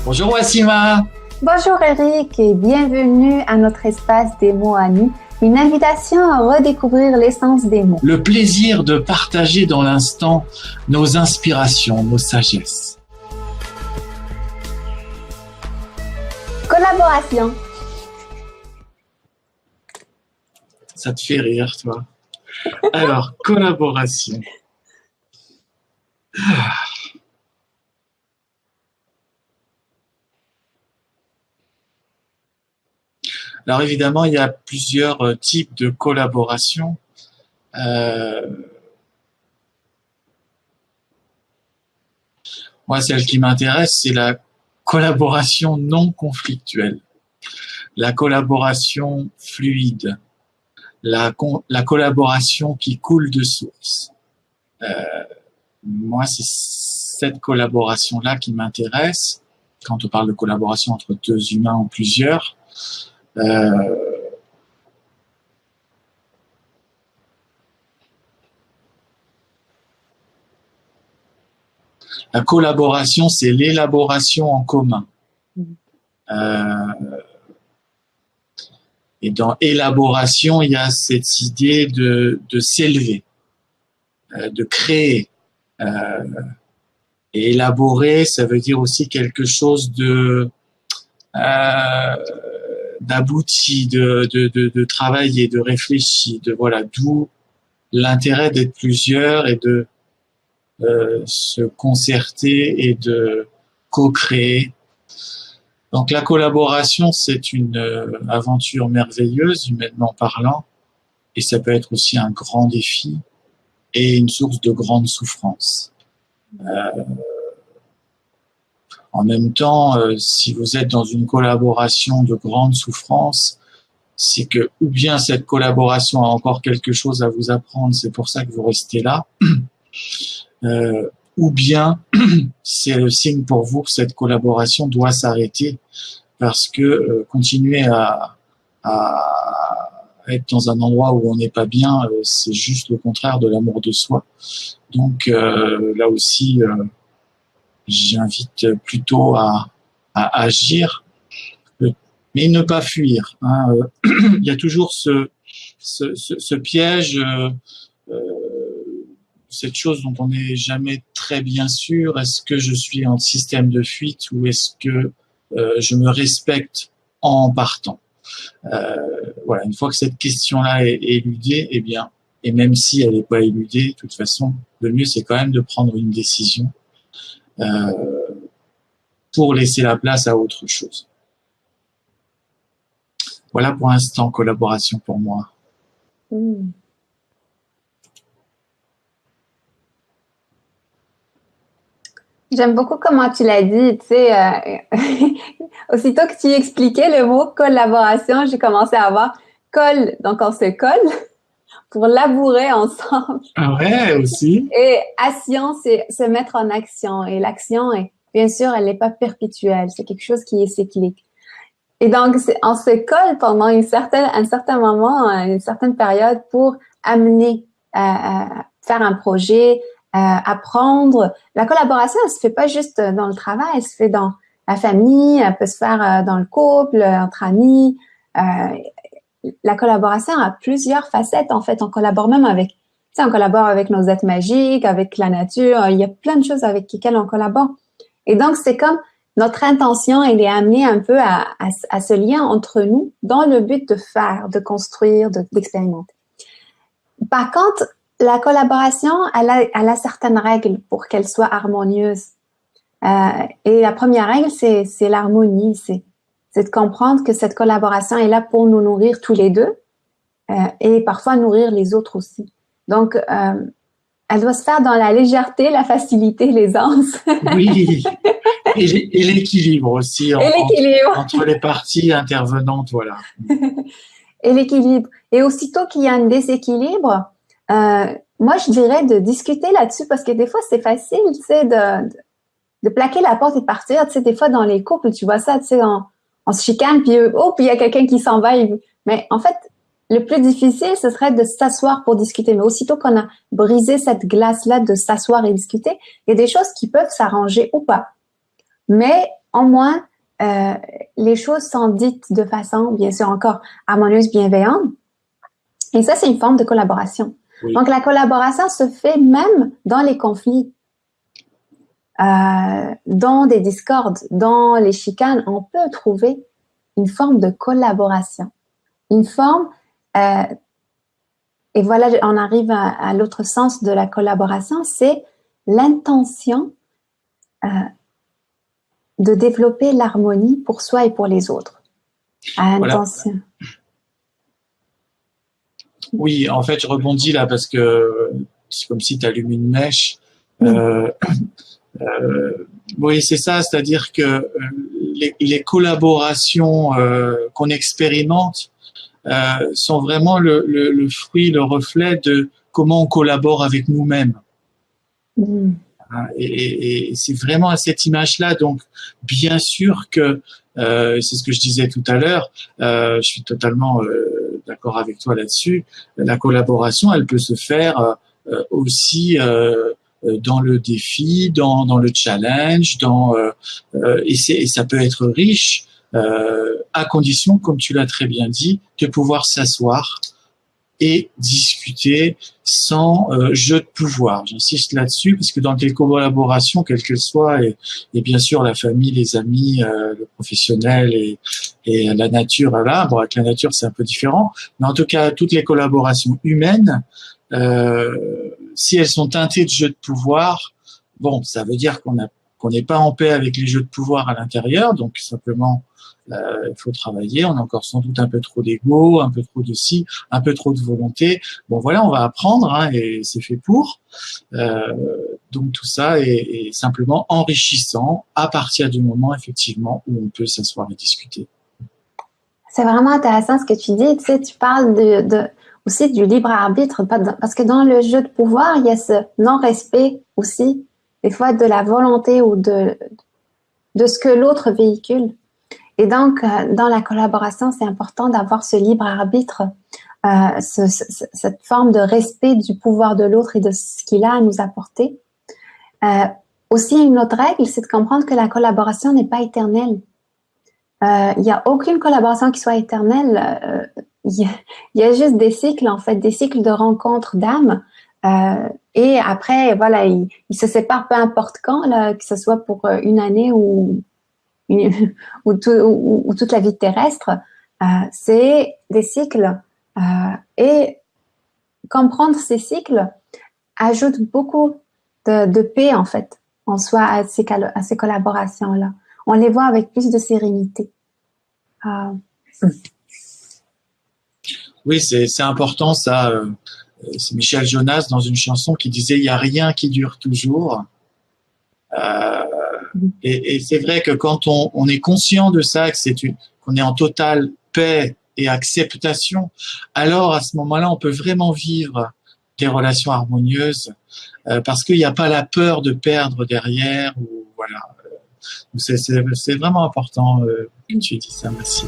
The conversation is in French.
Bonjour Wassima. Bonjour Eric et bienvenue à notre espace des mots amis, une invitation à redécouvrir l'essence des mots. Le plaisir de partager dans l'instant nos inspirations, nos sagesses. Collaboration. Ça te fait rire, toi. Alors, collaboration. Alors évidemment, il y a plusieurs types de collaboration. Moi, celle qui m'intéresse, c'est la collaboration non conflictuelle, la collaboration fluide, la collaboration qui coule de source. Moi, c'est cette collaboration-là qui m'intéresse. Quand on parle de collaboration entre deux humains ou plusieurs, la collaboration, c'est l'élaboration en commun. Et dans élaboration, il y a cette idée de s'élever, de créer. Et élaborer, ça veut dire aussi quelque chose d'abouti, de travailler, de réfléchi, d'où l'intérêt d'être plusieurs et de se concerter et de co-créer. Donc la collaboration, c'est une aventure merveilleuse, humainement parlant, et ça peut être aussi un grand défi et une source de grande souffrance. En même temps, si vous êtes dans une collaboration de grande souffrance, c'est que ou bien cette collaboration a encore quelque chose à vous apprendre, c'est pour ça que vous restez là, ou bien c'est le signe pour vous que cette collaboration doit s'arrêter parce que continuer à être dans un endroit où on n'est pas bien, c'est juste le contraire de l'amour de soi. Donc là aussi, j'invite plutôt à agir, mais ne pas fuir. Il y a toujours ce piège, cette chose dont on n'est jamais très bien sûr. Est-ce que je suis en système de fuite ou est-ce que je me respecte en partant? Voilà, une fois que cette question-là est éludée, eh bien, et même si elle n'est pas éludée, de toute façon, le mieux c'est quand même de prendre une décision pour laisser la place à autre chose. Voilà pour l'instant, collaboration pour moi. J'aime beaucoup comment tu l'as dit, tu sais, aussitôt que tu expliquais le mot collaboration, j'ai commencé à avoir colle, donc on se colle pour labourer ensemble. Ah ouais, aussi. Et action, c'est se mettre en action. Et l'action, bien sûr, elle n'est pas perpétuelle. C'est quelque chose qui est cyclique. Et donc, on se colle pendant un certain moment, une certaine période pour amener à faire un projet, apprendre. La collaboration, elle se fait pas juste dans le travail, elle se fait dans la famille, elle peut se faire dans le couple, entre amis. La collaboration a plusieurs facettes, en fait. On collabore même on collabore avec nos êtres magiques, avec la nature. Il y a plein de choses avec lesquelles on collabore. Et donc, c'est comme notre intention, elle est amenée un peu à ce lien entre nous dans le but de faire, de construire, d'expérimenter. Par contre, la collaboration, elle a certaines règles pour qu'elle soit harmonieuse. Et la première règle, c'est l'harmonie. C'est de comprendre que cette collaboration est là pour nous nourrir tous les deux et parfois nourrir les autres aussi. Donc, elle doit se faire dans la légèreté, la facilité, l'aisance. Oui, et l'équilibre aussi entre les parties intervenantes, voilà. Et l'équilibre. Et aussitôt qu'il y a un déséquilibre, moi, je dirais de discuter là-dessus parce que des fois, c'est facile, tu sais, de plaquer la porte et de partir. Tu sais, des fois, dans les couples, tu vois ça, tu sais, on se chicane, puis puis il y a quelqu'un qui s'en va. Mais en fait, le plus difficile, ce serait de s'asseoir pour discuter. Mais aussitôt qu'on a brisé cette glace-là de s'asseoir et discuter, il y a des choses qui peuvent s'arranger ou pas. Mais au moins, les choses sont dites de façon, bien sûr, encore harmonieuse, bienveillante. Et ça, c'est une forme de collaboration. Oui. Donc, la collaboration se fait même dans les conflits, dans des discordes, dans les chicanes. On peut trouver une forme de collaboration. Une forme, et voilà, on arrive à l'autre sens de la collaboration, c'est l'intention de développer l'harmonie pour soi et pour les autres. Intention. Voilà. Oui, en fait, je rebondis là parce que c'est comme si tu allumes une mèche. Oui, c'est ça, c'est-à-dire que les collaborations qu'on expérimente sont vraiment le fruit, le reflet de comment on collabore avec nous-mêmes. Et c'est vraiment à cette image-là. Donc, bien sûr que c'est ce que je disais tout à l'heure. Je suis totalement d'accord avec toi là-dessus. La collaboration, elle peut se faire aussi dans le défi, dans le challenge, et ça peut être riche à condition, comme tu l'as très bien dit, de pouvoir s'asseoir et discuter sans jeu de pouvoir. J'insiste là-dessus parce que dans les collaborations, quelles qu'elles soient, et bien sûr la famille, les amis, le professionnel et la nature, là, bon, avec la nature c'est un peu différent, mais en tout cas toutes les collaborations humaines, si elles sont teintées de jeux de pouvoir, bon, ça veut dire qu'on n'est pas en paix avec les jeux de pouvoir à l'intérieur, donc simplement il faut travailler. On a encore sans doute un peu trop d'ego, un peu trop de ci, un peu trop de volonté. Bon, voilà, on va apprendre, hein, et c'est fait pour. Donc tout ça est simplement enrichissant à partir du moment effectivement où on peut s'asseoir et discuter. C'est vraiment intéressant ce que tu dis. Tu sais, tu parles aussi du libre arbitre, parce que dans le jeu de pouvoir, il y a ce non-respect aussi, des fois de la volonté ou de ce que l'autre véhicule. Et donc, dans la collaboration, c'est important d'avoir ce libre arbitre, cette forme de respect du pouvoir de l'autre et de ce qu'il a à nous apporter. Aussi, une autre règle, c'est de comprendre que la collaboration n'est pas éternelle. Il n'y a aucune collaboration qui soit éternelle. Il y a juste des cycles, en fait, des cycles de rencontres d'âmes. Et après, voilà, ils se séparent peu importe quand, là, que ce soit pour une année ou toute la vie terrestre. C'est des cycles. Et comprendre ces cycles ajoute beaucoup de paix, en fait, en soi, à ces collaborations-là. On les voit avec plus de sérénité. Oui, c'est important, ça. C'est Michel Jonas dans une chanson qui disait « Il n'y a rien qui dure toujours ». Et c'est vrai que quand on est conscient de ça, qu'on est en totale paix et acceptation, alors à ce moment-là, on peut vraiment vivre des relations harmonieuses parce qu'il n'y a pas la peur de perdre derrière. Ou voilà. C'est vraiment important que tu aies dit ça. Merci.